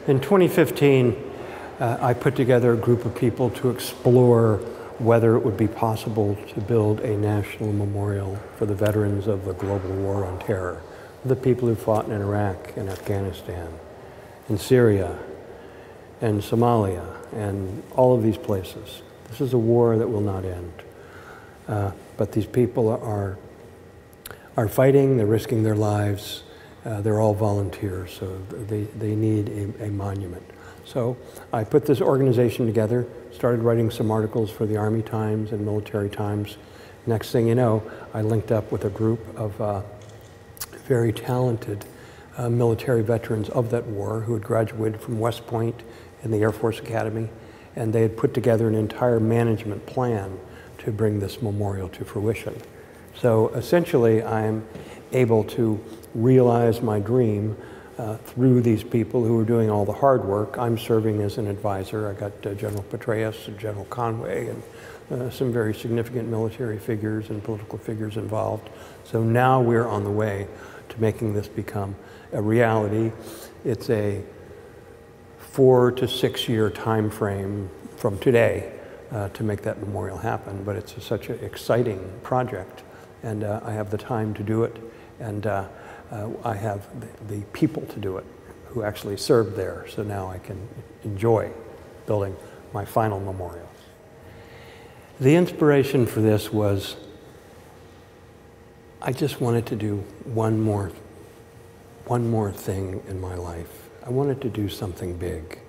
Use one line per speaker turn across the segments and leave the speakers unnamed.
In 2015, I put together a group of people to explore whether it would be possible to build a national memorial for the veterans of the global war on terror, the people who fought in Iraq and Afghanistan, in Syria, and Somalia, and all of these places. This is a war that will not end. But these people are fighting, they're risking their lives, they're all volunteers, so they need a monument. So I put this organization together, started writing some articles for the Army Times and Military Times. Next thing you know, I linked up with a group of very talented military veterans of that war who had graduated from West Point in the Air Force Academy, and they had put together an entire management plan to bring this memorial to fruition. So essentially, I'm able to realize my dream through these people who are doing all the hard work. I'm serving as an advisor. I got General Petraeus and General Conway and some very significant military figures and political figures involved. So now we're on the way to making this become a reality. It's a 4 to 6 year time frame from today to make that memorial happen, but it's such an exciting project, and I have the time to do it, and I have the people to do it who actually served there, so now I can enjoy building my final memorial. The inspiration for this was I just wanted to do one more thing in my life. I wanted to do something big.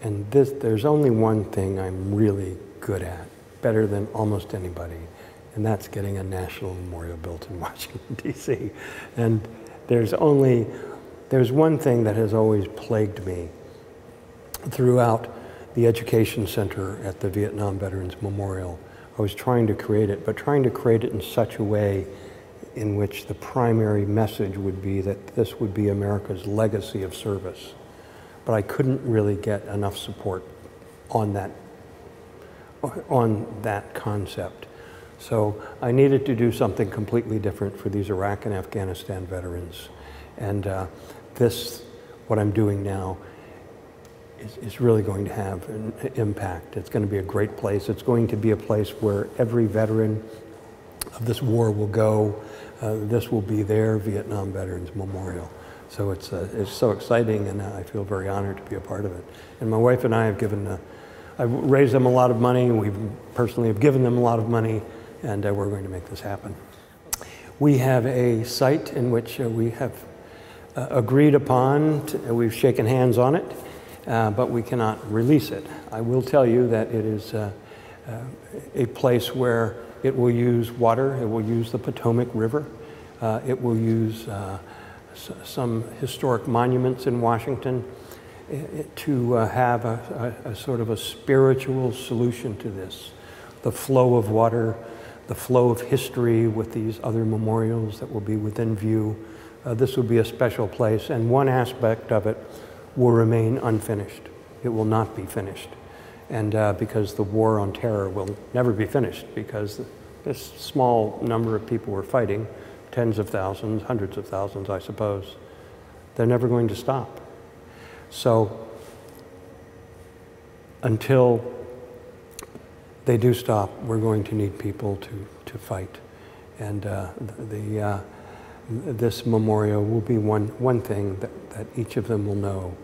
And there's only one thing I'm really good at, better than almost anybody, and that's getting a national memorial built in Washington, D.C. And there's one thing that has always plagued me throughout the education center at the Vietnam Veterans Memorial. I was trying to create it, but trying to create it in such a way in which the primary message would be that this would be America's legacy of service. But I couldn't really get enough support on that concept. So I needed to do something completely different for these Iraq and Afghanistan veterans. And what I'm doing now, is really going to have an impact. It's going to be a great place. It's going to be a place where every veteran of this war will go. This will be their Vietnam Veterans Memorial. So it's so exciting, and I feel very honored to be a part of it. And my wife and I have I've raised them a lot of money. We personally have given them a lot of money, and we're going to make this happen. We have a site in which we have agreed upon, we've shaken hands on it, but we cannot release it. I will tell you that it is a place where it will use water, it will use the Potomac River, it will use some historic monuments in Washington to have a sort of a spiritual solution to this. The flow of water, the flow of history with these other memorials that will be within view. This will be a special place, and one aspect of it will remain unfinished. It will not be finished. And because the war on terror will never be finished, because this small number of people we're fighting, tens of thousands, hundreds of thousands, I suppose, they're never going to stop. So until they do stop, we're going to need people to fight. And this memorial will be one thing that each of them will know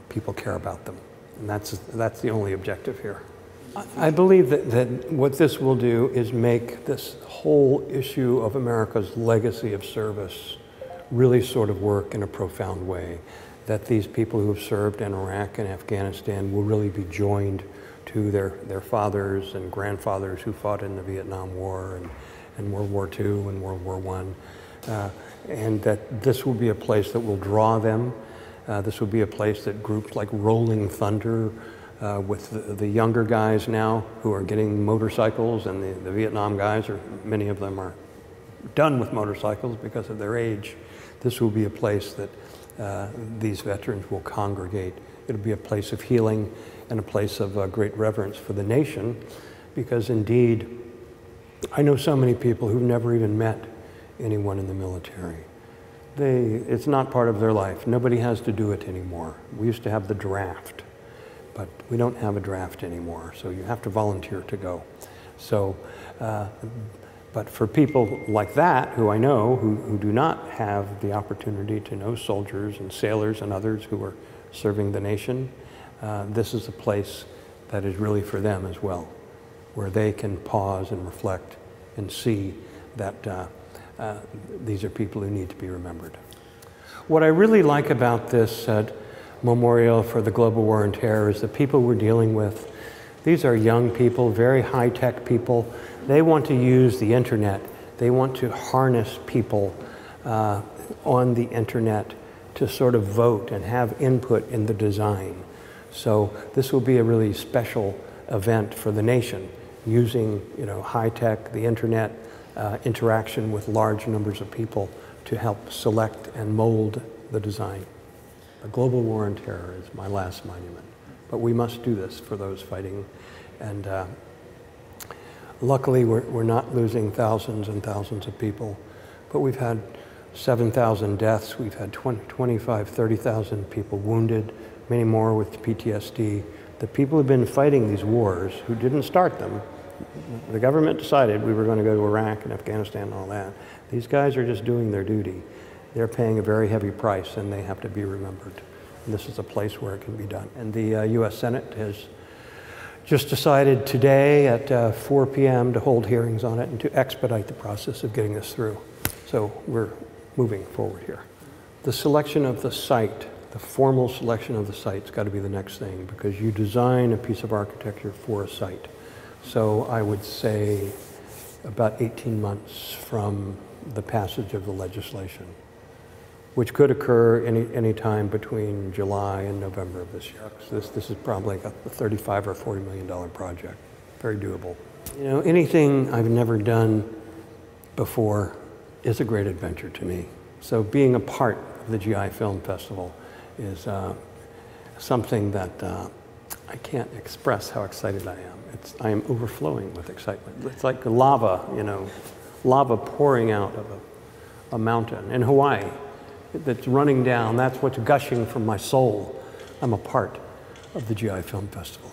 people care about them. And that's the only objective here. I believe that what this will do is make this whole issue of America's legacy of service really sort of work in a profound way. That these people who have served in Iraq and Afghanistan will really be joined to their fathers and grandfathers who fought in the Vietnam War and World War II and World War I. And that this will be a place that will draw them. This will be a place that groups like Rolling Thunder, with the younger guys now who are getting motorcycles, and the Vietnam guys, many of them are done with motorcycles because of their age. This will be a place that these veterans will congregate. It'll be a place of healing and a place of great reverence for the nation, because indeed, I know so many people who've never even met anyone in the military. It's not part of their life. Nobody has to do it anymore. We used to have the draft, but we don't have a draft anymore, so you have to volunteer to go. So, but for people like that, who I know, who do not have the opportunity to know soldiers and sailors and others who are serving the nation, this is a place that is really for them as well, where they can pause and reflect and see that these are people who need to be remembered. What I really like about this memorial for the global war on terror is the people we're dealing with. These are young people, very high-tech people. They want to use the internet. They want to harness people on the internet to sort of vote and have input in the design. So this will be a really special event for the nation, using high-tech, the internet, interaction with large numbers of people to help select and mold the design. The global war on terror is my last monument, but we must do this for those fighting. And luckily, we're not losing thousands and thousands of people, but we've had 7,000 deaths. We've had 25, 30,000 people wounded, many more with PTSD. The people who've been fighting these wars, who didn't start them, the government decided we were going to go to Iraq and Afghanistan and all that. These guys are just doing their duty. They're paying a very heavy price, and they have to be remembered. And this is a place where it can be done. And the U.S. Senate has just decided today at 4 p.m. to hold hearings on it and to expedite the process of getting this through. So we're moving forward here. The selection of the site, the formal selection of the site's got to be the next thing, because you design a piece of architecture for a site. So I would say about 18 months from the passage of the legislation, which could occur any time between July and November of this year. So this is probably a $35 or $40 million project, very doable. Anything I've never done before is a great adventure to me. So being a part of the GI Film Festival is something that I can't express how excited I am. I am overflowing with excitement. It's like lava, lava pouring out of a mountain in Hawaii that's running down. That's what's gushing from my soul. I'm a part of the GI Film Festival.